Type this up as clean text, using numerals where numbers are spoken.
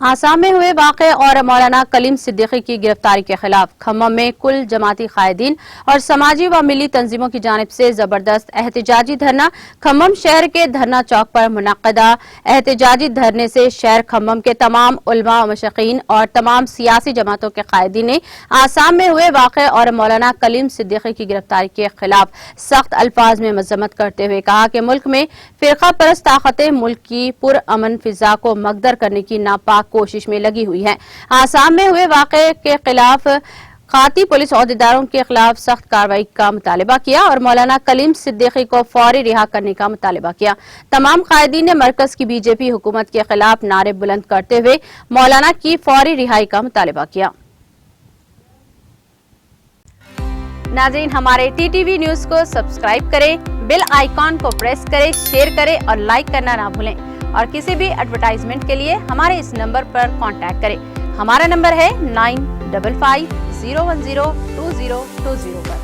आसाम में हुए वाक़े और मौलाना कलीम सिद्दीकी की गिरफ्तारी के खिलाफ खम्मम में कुल जमाती कायदीन और समाजी व मिली तंजीमों की जानिब से जबरदस्त एहतजाजी धरना खम्मम शहर के धरना चौक पर मुनक्कदा एहतजाजी धरने से शहर खम्मम के तमाम उलमा व मशकीन और तमाम सियासी जमातों के कायदीन ने आसाम में हुए वाक़े और मौलाना कलीम सिद्दीकी की गिरफ्तारी के खिलाफ सख्त अल्फाज में मजम्मत करते हुए कहा कि मुल्क में फिरका परस्त ताकतें मुल्क की पुरअमन फिजा को मकदर करने की नापाक कोशिश में लगी हुई है। आसाम में हुए वाक़े के खिलाफ खाती पुलिस ओहदेदारों के खिलाफ सख्त कार्रवाई का मुतालबा किया और मौलाना कलीम सिद्दीकी को फौरी रिहा करने का मुतालबा किया। तमाम कायदीन ने मरकज की बीजेपी हुकूमत के खिलाफ नारे बुलंद करते हुए मौलाना की फौरी रिहाई का मुतालबा किया। नाज़रीन, हमारे टीटीवी न्यूज़ को सब्सक्राइब करें, बेल आइकॉन को प्रेस करें, शेयर करें और लाइक करना ना भूलें। और किसी भी एडवर्टाइजमेंट के लिए हमारे इस नंबर पर कांटेक्ट करें। हमारा नंबर है 9550102020 पर।